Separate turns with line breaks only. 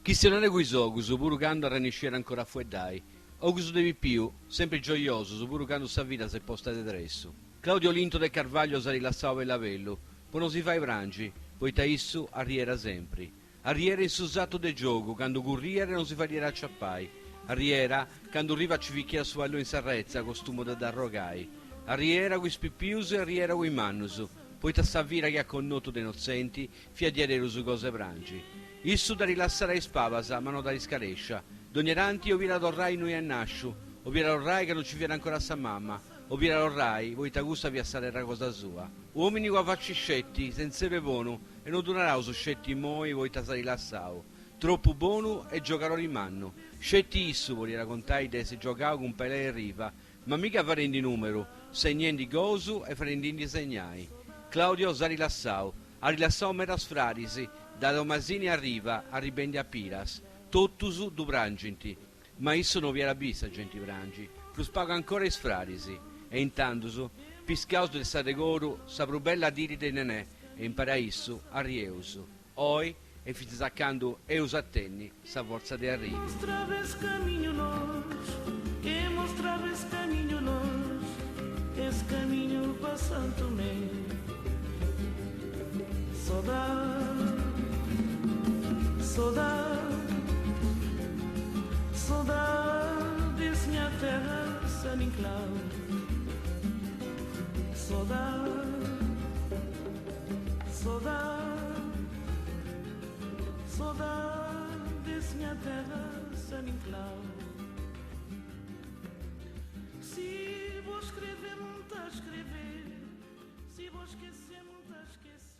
Chi non è guiso burugando a reniscere ancora fueddai. O guiso devi più, sempre gioioso, su burugando sa vita se posta de dresso. Claudio Linto de Carvaglio sa rilassava il lavello, poi non si fa i brangi, poi taissu arriera sempre. Arriera insusato de gioco, quando gurriere non si fa dire acciappai. Arriera, quando arriva ci ficchia su allo in sarrezza, costumo da darrogai. Arriera qui spippiuso e arriera qui mannuso, poi tassavvira che ha connoto dei nozenti, fia diere su cose brangi. Issu da rilassare spavasa, ma non da riscarescia. Dogneranti o vira dorrai noi a nasciu, o vira dorrai che non ci viene ancora sa mamma, o vira dorrai, voi ta gusta vi assare la cosa sua. Uomini qua facci scetti, senza buono, e non durerà su scetti moi, voi ta sa rilassau. Troppo buono e giocarò in manno. Scetti issu, vuoi raccontai de se giocavo con pele e riva, ma mica farendi numero, segnenti gosu e farendi segnai. Claudio sa rilassau, a rilassau meras frarisi, da Tomasini arriva, a ribendi a Piras, tottusu du brangenti, ma isso non vi era bisa, genti brangi, plus pago ancora is frarisi, e intanto, piscaus del sadegoru, saprubella diri de nenè, e in paraissu a rieusu, oi, e fizaccando eus attenni, sa forza de arrivi.
Mostraves caminho longe, que mostraves caminho longe, esse caminho passando me. Saudade, saudade, saudade, minha terra sem enclave. Saudade, saudade, saudade, minha terra sem enclave. Se vou escrever, muito a escrever. Se vou esquecer, muito a esquecer.